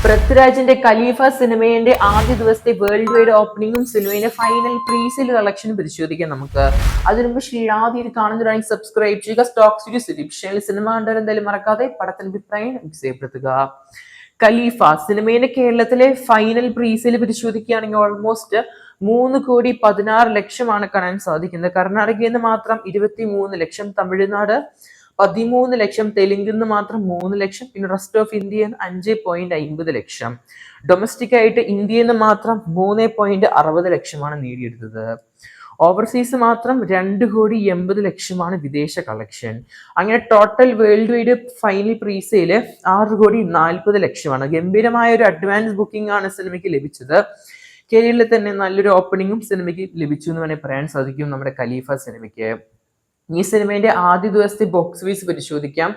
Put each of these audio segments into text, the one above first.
പൃഥ്വിരാജിന്റെ ഖലീഫ സിനിമയുടെ ആദ്യ ദിവസത്തെ വേൾഡ് വൈഡ് ഓപ്പണിംഗും സിനിമയുടെ ഫൈനൽ പ്രീസെയിൽ കളക്ഷനും പരിശോധിക്കാം നമുക്ക്. അതിനുമുമ്പ് ആദ്യം കാണുന്നവരാണെങ്കിൽ സബ്സ്ക്രൈബ് ചെയ്യുക. സ്റ്റോക്ക് സ്റ്റുഡിയോ സിലിപ്ഷനിൽ സിനിമ കണ്ടവർ എന്തായാലും മറക്കാതെ പടത്തിന്റെ അഭിപ്രായം രേഖപ്പെടുത്തുക. ഖലീഫ സിനിമയുടെ കേരളത്തിലെ ഫൈനൽ പ്രീസെയിൽ പരിശോധിക്കുകയാണെങ്കിൽ ഓൾമോസ്റ്റ് 3,16,00,000 കാണാൻ സാധിക്കുന്നത്. കർണാടകയിൽ നിന്ന് മാത്രം 23,00,000, തമിഴ്നാട് 13,00,000, തെലുങ്കിൽ നിന്ന് മാത്രം 3,00,000, പിന്നെ റെസ്റ്റ് ഓഫ് ഇന്ത്യ 5,50,00,000. ഡൊമസ്റ്റിക് ആയിട്ട് ഇന്ത്യയിൽ നിന്ന് മാത്രം 3,60,00,000 നേടിയെടുത്തത്. ഓവർസീസ് മാത്രം 2,80,00,000 വിദേശ കളക്ഷൻ. അങ്ങനെ ടോട്ടൽ വേൾഡ് വൈഡ് ഫൈനൽ പ്രീസെയില് 6,40,00,000. ഗംഭീരമായ ഒരു അഡ്വാൻസ് ബുക്കിംഗ് ആണ് സിനിമയ്ക്ക് ലഭിച്ചത്. കേരളത്തിൽ തന്നെ നല്ലൊരു ഓപ്പണിംഗും സിനിമയ്ക്ക് ലഭിച്ചു എന്ന് വേണമെങ്കിൽ പറയാൻ സാധിക്കും നമ്മുടെ ഖലീഫ സിനിമയ്ക്ക്. ഈ സിനിമയുടെ ആദ്യ ദിവസത്തെ ബോക്സ് ഓഫീസ് പരിശോധിക്കാം.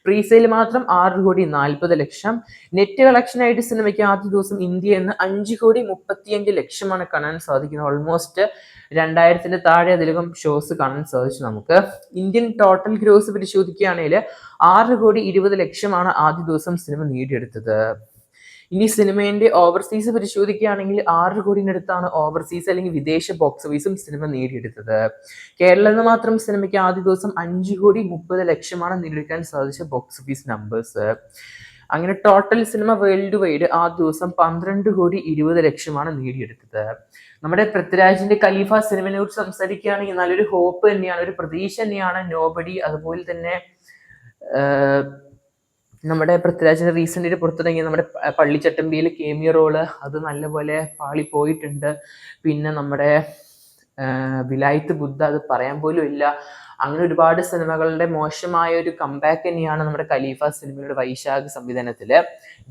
പ്രീസെയിൽ മാത്രം 6,40,00,000. നെറ്റ് കളക്ഷൻ ആയിട്ട് സിനിമയ്ക്ക് ആദ്യ ദിവസം ഇന്ത്യ എന്ന് 5,35,00,000 കാണാൻ സാധിക്കുന്നത്. ഓൾമോസ്റ്റ് 2,000 താഴെ അതിലകം ഷോസ് കാണാൻ സാധിച്ചു നമുക്ക്. ഇന്ത്യൻ ടോട്ടൽ ഗ്രോസ് പരിശോധിക്കുകയാണെങ്കിൽ 6,20,00,000 ആദ്യ ദിവസം സിനിമ നേടിയെടുത്തത്. ഇനി സിനിമയുടെ ഓവർസീസ് പരിശോധിക്കുകയാണെങ്കിൽ 6 കോടിനടുത്താണ് ഓവർസീസ് അല്ലെങ്കിൽ വിദേശ ബോക്സ് ഓഫീസും സിനിമ നേടിയെടുത്തത്. കേരളത്തിൽ നിന്ന് മാത്രം സിനിമയ്ക്ക് ആദ്യ ദിവസം 5,30,00,000 നേടിയെടുക്കാൻ സാധിച്ച ബോക്സ് ഓഫീസ് നമ്പേഴ്സ്. അങ്ങനെ ടോട്ടൽ സിനിമ വേൾഡ് വൈഡ് ആദ്യ ദിവസം 12,20,00,000 നേടിയെടുത്തത്. നമ്മുടെ പൃഥ്വിരാജിന്റെ ഖലീഫ സിനിമയെ കുറിച്ച് സംസാരിക്കുകയാണെങ്കിൽ നല്ലൊരു ഹോപ്പ് തന്നെയാണ്, ഒരു പ്രതീക്ഷ തന്നെയാണ്. നോബഡി, അതുപോലെ തന്നെ നമ്മുടെ പൃഥ്വിരാജിന്റെ റീസെന്റ് പുറത്തിറങ്ങിയ നമ്മുടെ പള്ളിച്ചട്ടമ്പിയിൽ കേമിയോ റോള് അത് നല്ലപോലെ പാളി പോയിട്ടുണ്ട്. പിന്നെ നമ്മുടെ വിലായത്ത് ബുദ്ധ, അത് പറയാൻ പോലും ഇല്ല. അങ്ങനെ ഒരുപാട് സിനിമകളുടെ മോശമായ ഒരു കംബാക്ക് തന്നെയാണ് നമ്മുടെ ഖലീഫ സിനിമയുടെ വൈശാഖ് സംവിധാനത്തില്.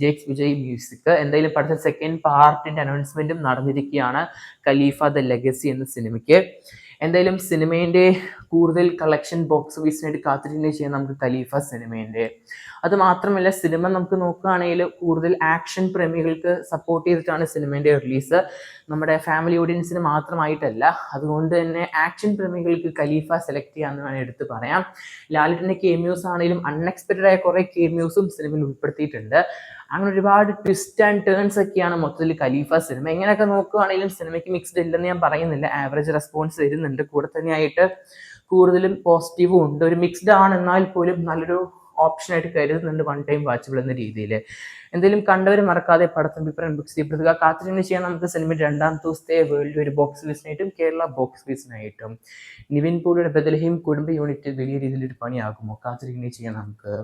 ജെക്സ് വിജയ് മ്യൂസിക്. എന്തായാലും പഠിച്ച സെക്കൻഡ് പാർട്ടിന്റെ അനൗൺസ്മെന്റും നടന്നിരിക്കുകയാണ് ഖലീഫ ദ ലെഗസി എന്ന സിനിമയ്ക്ക്. എന്തായാലും സിനിമേന്റെ കൂടുതൽ കളക്ഷൻ ബോക്സ് ഓഫീസിനായിട്ട് കാത്തിരിക്കുന്നത് ചെയ്യാൻ നമുക്ക് ഖലീഫ സിനിമേന്റെ. അത് മാത്രമല്ല സിനിമ നമുക്ക് നോക്കുകയാണെങ്കിൽ കൂടുതൽ ആക്ഷൻ പ്രേമികൾക്ക് സപ്പോർട്ട് ചെയ്തിട്ടാണ് സിനിമേന്റെ റിലീസ്, നമ്മുടെ ഫാമിലി ഓഡിയൻസിന് മാത്രമായിട്ടല്ല. അതുകൊണ്ട് തന്നെ ആക്ഷൻ പ്രേമികൾക്ക് ഖലീഫ സെലക്ട് ചെയ്യാമെന്ന് വേണമെങ്കിൽ എടുത്ത് പറയാം. ലാലേട്ടൻ്റെ കേമിയോസ് ആണെങ്കിലും അൺഎക്സ്പെക്റ്റഡ് ആയ കുറെ കേമിയോസും സിനിമയിൽ ഉൾപ്പെടുത്തിയിട്ടുണ്ട്. അങ്ങനെ ഒരുപാട് ട്വിസ്റ്റ് ആൻഡ് ടേൺസ് ഒക്കെയാണ് മൊത്തത്തിൽ ഖലീഫ സിനിമ. എങ്ങനെയൊക്കെ നോക്കുകയാണെങ്കിലും സിനിമയ്ക്ക് മിക്സ്ഡ് ഇല്ലെന്ന് ഞാൻ പറയുന്നില്ല, ആവറേജ് റെസ്പോൺസ് വരുന്നുണ്ട്. കൂടെ തന്നെയായിട്ട് കൂടുതലും പോസിറ്റീവും ഉണ്ട്. ഒരു മിക്സ്ഡ് ആണ് എന്നാൽ പോലും നല്ലൊരു ഓപ്ഷനായിട്ട് കരുതുന്നുണ്ട്, വൺ ടൈം വാച്ചബിൾ എന്ന രീതിയിൽ. എന്തെങ്കിലും കണ്ടവർ മറക്കാതെ പടത്തിന് അഭിപ്രായം ബുക്സ് ചെയ്യപ്പെടുക. കാത്തിരിക്കുന്ന ചെയ്യാൻ നമുക്ക് സിനിമ രണ്ടാം ദിവസത്തെ വേൾഡ് ഒരു ബോക്സ് ഓഫീസിനായിട്ടും കേരള ബോക്സ് ഓഫീസിനായിട്ടും. നിവിൻ പോളിയുടെ ബദലഹീം കുടുംബ യൂണിറ്റ് വലിയ രീതിയിലൊരു പണിയാകുമോ? കാത്തിരിക്കുന്ന ചെയ്യാൻ നമുക്ക്.